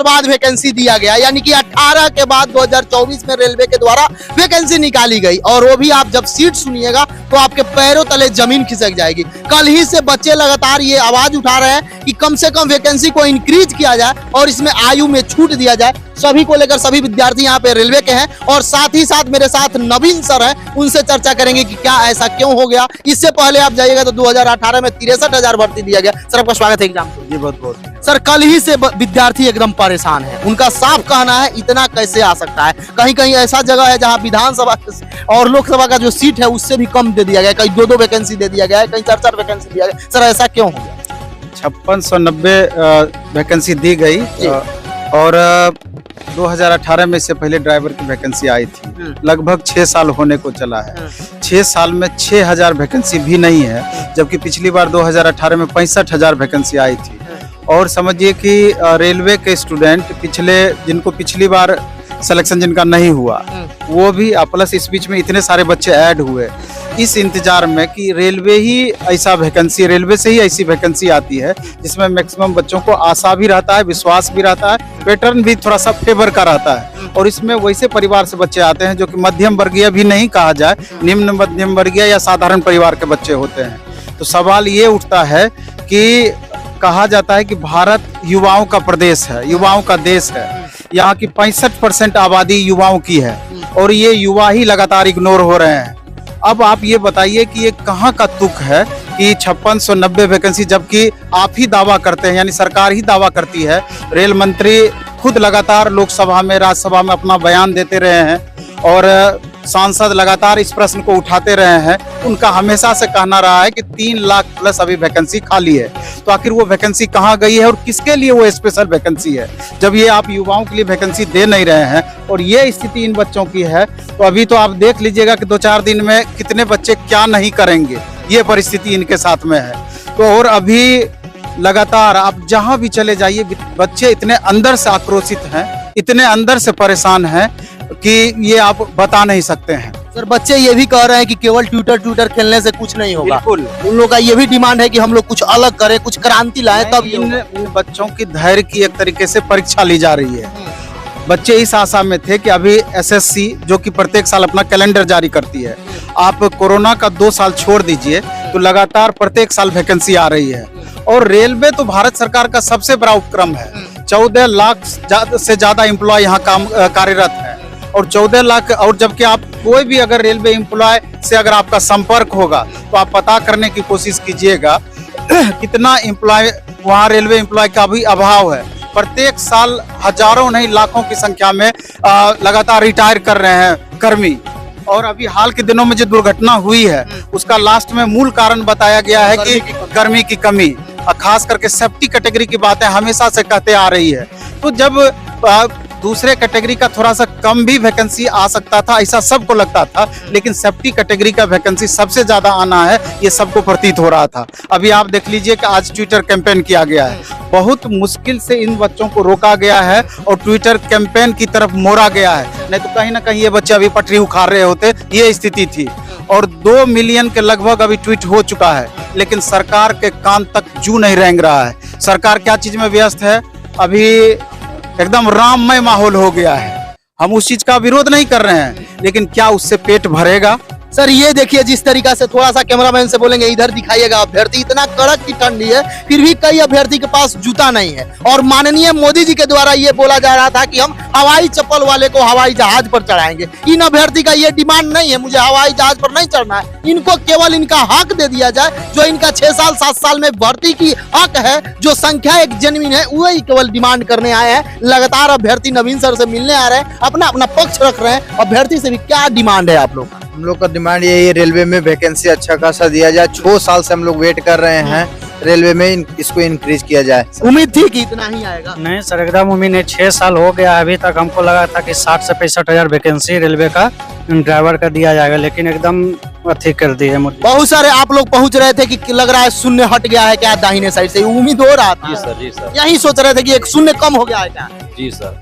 बाद वैकेंसी दिया गया, यानी कि 18 के बाद 2024 में रेलवे के द्वारा वैकेंसी निकाली गई। और वो भी आप जब सीट सुनिएगा तो आपके पैरों तले जमीन खिसक जाएगी। कल ही से बच्चे लगातार ये आवाज उठा रहे हैं कि कम से कम वैकेंसी को इंक्रीज किया जाए और इसमें आयु में छूट दिया जाए। सभी को लेकर सभी विद्यार्थी यहाँ पे रेलवे के हैं और साथ ही साथ मेरे साथ नवीन सर हैं, उनसे चर्चा करेंगे कि क्या ऐसा क्यों हो गया। इससे पहले आप जाइएगा तो 2018 में 63,000 भर्ती दिया गया। सर आपका स्वागत है एग्जाम। जी बहुत बहुत। सर कल ही से विद्यार्थी एकदम परेशान है, उनका साफ कहना है इतना कैसे आ सकता है। कहीं कहीं ऐसा जगह है जहां विधानसभा और लोकसभा का जो सीट है उससे भी कम दे दिया गया, कहीं 2-2 वैकेंसी दे दिया गया है, कहीं 4-4 वैकेंसी दिया गया। सर ऐसा क्यों हो गया? 5690 वैकेंसी दी गई और 2018 में इससे पहले ड्राइवर की वैकेंसी आई थी। लगभग 6 साल होने को चला है। 6 साल में 6000 वैकेंसी भी नहीं है, जबकि पिछली बार 2018 में 65,000 वैकेंसी आई थी। और समझिए कि रेलवे के स्टूडेंट जिनको पिछली बार सिलेक्शन जिनका नहीं हुआ वो भी प्लस इस बीच में इतने सारे बच्चे ऐड हुए, इस इंतजार में कि रेलवे से ही ऐसी वैकेंसी आती है जिसमें मैक्सिमम बच्चों को आशा भी रहता है, विश्वास भी रहता है, पैटर्न भी थोड़ा सा फेवर का रहता है। और इसमें वैसे परिवार से बच्चे आते हैं जो कि मध्यम वर्गीय भी नहीं कहा जाए, निम्न मध्यम वर्गीय या साधारण परिवार के बच्चे होते हैं। तो सवाल ये उठता है कि कहा जाता है कि भारत युवाओं का प्रदेश है, युवाओं का देश है। यहाँ की 65% आबादी युवाओं की है और ये युवा ही लगातार इग्नोर हो रहे हैं। अब आप ये बताइए कि ये कहाँ का तुक है कि 5690 वैकेंसी, जबकि आप ही दावा करते हैं, यानी सरकार ही दावा करती है। रेल मंत्री खुद लगातार लोकसभा में, राज्यसभा में अपना बयान देते रहे हैं और सांसद लगातार इस प्रश्न को उठाते रहे हैं। उनका हमेशा से कहना रहा है कि 3 लाख प्लस अभी वैकेंसी खाली है। तो आखिर वो वैकेंसी कहाँ गई है और किसके लिए वो स्पेशल वैकेंसी है, जब ये आप युवाओं के लिए वैकेंसी दे नहीं रहे हैं और ये स्थिति इन बच्चों की है। तो अभी तो आप देख लीजिएगा कि 2-4 दिन में कितने बच्चे क्या नहीं करेंगे, ये परिस्थिति इनके साथ में है। तो और अभी लगातार आप जहां भी चले जाइए, बच्चे इतने अंदर से आक्रोशित हैं, इतने अंदर से परेशान हैं कि ये आप बता नहीं सकते हैं। सर बच्चे ये भी कह रहे हैं कि केवल ट्विटर खेलने से कुछ नहीं होगा। बिल्कुल। उन लोगों का ये भी डिमांड है कि हम लोग कुछ अलग करें, कुछ क्रांति लाएं, तब इन बच्चों की धैर्य की एक तरीके से परीक्षा ली जा रही है। बच्चे इस आशा में थे कि अभी एसएससी जो कि प्रत्येक साल अपना कैलेंडर जारी करती है, आप कोरोना का 2 साल छोड़ दीजिए तो लगातार प्रत्येक साल वैकेंसी आ रही है। और रेलवे तो भारत सरकार का सबसे बड़ा उपक्रम है। 14 लाख से ज्यादा एम्प्लॉय यहाँ कार्यरत है और 14 लाख, और जबकि आप कोई भी अगर रेलवे एम्प्लॉय से अगर आपका संपर्क होगा तो आप पता करने की कोशिश कीजिएगा कितना एम्प्लॉय वहाँ रेलवे एम्प्लॉय का भी अभाव है। प्रत्येक साल हजारों नहीं लाखों की संख्या में लगातार रिटायर कर रहे हैं कर्मी। और अभी हाल के दिनों में जो दुर्घटना हुई है उसका लास्ट में मूल कारण बताया गया है कि कर्मी की कमी, खास करके सेफ्टी कैटेगरी की बातें हमेशा से कहते आ रही है। तो जब दूसरे कैटेगरी का थोड़ा सा कम भी वैकेंसी आ सकता था ऐसा सबको लगता था, लेकिन सेफ्टी कैटेगरी का वैकेंसी सबसे ज्यादा आना है ये सबको प्रतीत हो रहा था। अभी आप देख लीजिए कि आज ट्विटर कैंपेन किया गया है, बहुत मुश्किल से इन बच्चों को रोका गया है और ट्विटर कैंपेन की तरफ मोड़ा गया है, नहीं तो कहीं ना कहीं ये बच्चे अभी पटरी उखाड़ रहे होते, ये स्थिति थी। और 2 मिलियन के लगभग अभी ट्वीट हो चुका है, लेकिन सरकार के कान तक जू नहीं रेंग रहा है। सरकार क्या चीज में व्यस्त है, अभी एकदम राममय माहौल हो गया है। हम उस चीज का विरोध नहीं कर रहे हैं, लेकिन क्या उससे पेट भरेगा? सर ये देखिए जिस तरीका से, थोड़ा सा कैमरामैन से बोलेंगे इधर दिखाइएगा, अभ्यर्थी इतना कड़क की ठंडी है, फिर भी कई अभ्यर्थी के पास जूता नहीं है। और माननीय मोदी जी के द्वारा ये बोला जा रहा था कि हम हवाई चप्पल वाले को हवाई जहाज पर चढ़ाएंगे। इन अभ्यर्थी का ये डिमांड नहीं है मुझे हवाई जहाज पर नहीं चढ़ना है, इनको केवल इनका हक दे दिया जाए, जो इनका 6 साल 7 साल में भर्ती की हक है, जो संख्या एक जेन्युइन है, वही केवल डिमांड करने आए हैं। लगातार अभ्यर्थी नवीन सर से मिलने आ रहे हैं, अपना अपना पक्ष रख रहे हैं। अभ्यर्थी से भी क्या डिमांड है आप लोग? हम लोग का डिमांड यही है, रेलवे में वैकेंसी अच्छा खासा दिया जाए। 6 साल से हम लोग वेट कर रहे हैं, रेलवे में इसको इंक्रीज किया जाए। उम्मीद थी कि इतना ही आएगा? नहीं सर, एकदम उम्मीद नहीं। 6 साल हो गया, अभी तक हमको लगा था कि 60 से 65 हजार वैकेंसी रेलवे का ड्राइवर का दिया जाएगा, लेकिन एकदम अथी कर दी है मोदी। बहुत सारे आप लोग पहुंच रहे थे कि लग रहा है शून्य हट गया है क्या दाहिने साइड से, उम्मीद हो रहा था। जी सर यही सोच रहे थे कि एक शून्य कम हो गया है क्या। जी सर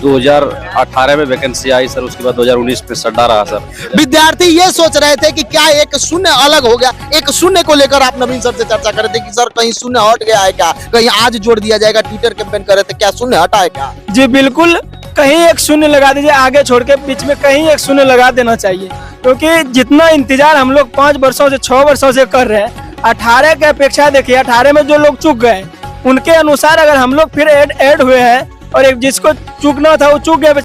2018 में वैकेंसी आई सर, उसके बाद 2019 में सड्डा रहा सर। विद्यार्थी ये सोच रहे थे कि क्या एक शून्य अलग हो गया, एक शून्य को लेकर आप नवीन सर से चर्चा कर रहे थे कि सर कहीं शून्य हट गया है क्या, कहीं आज जोड़ दिया जाएगा, ट्विटर कैंपेन कर रहे थे, क्या शून्य हटा है क्या। जी बिल्कुल, कहीं एक शून्य लगा दीजिए, आगे छोड़ के बीच में कहीं एक शून्य लगा देना चाहिए, क्योंकि जितना इंतजार हम लोग 5 वर्षों से 6 वर्षों से कर रहे हैं, 18 की अपेक्षा देखिए, 18 में जो लोग चूक गए उनके अनुसार अगर हम लोग फिर ऐड हुए हैं और एक जिसको चूकना था वो चूक गया,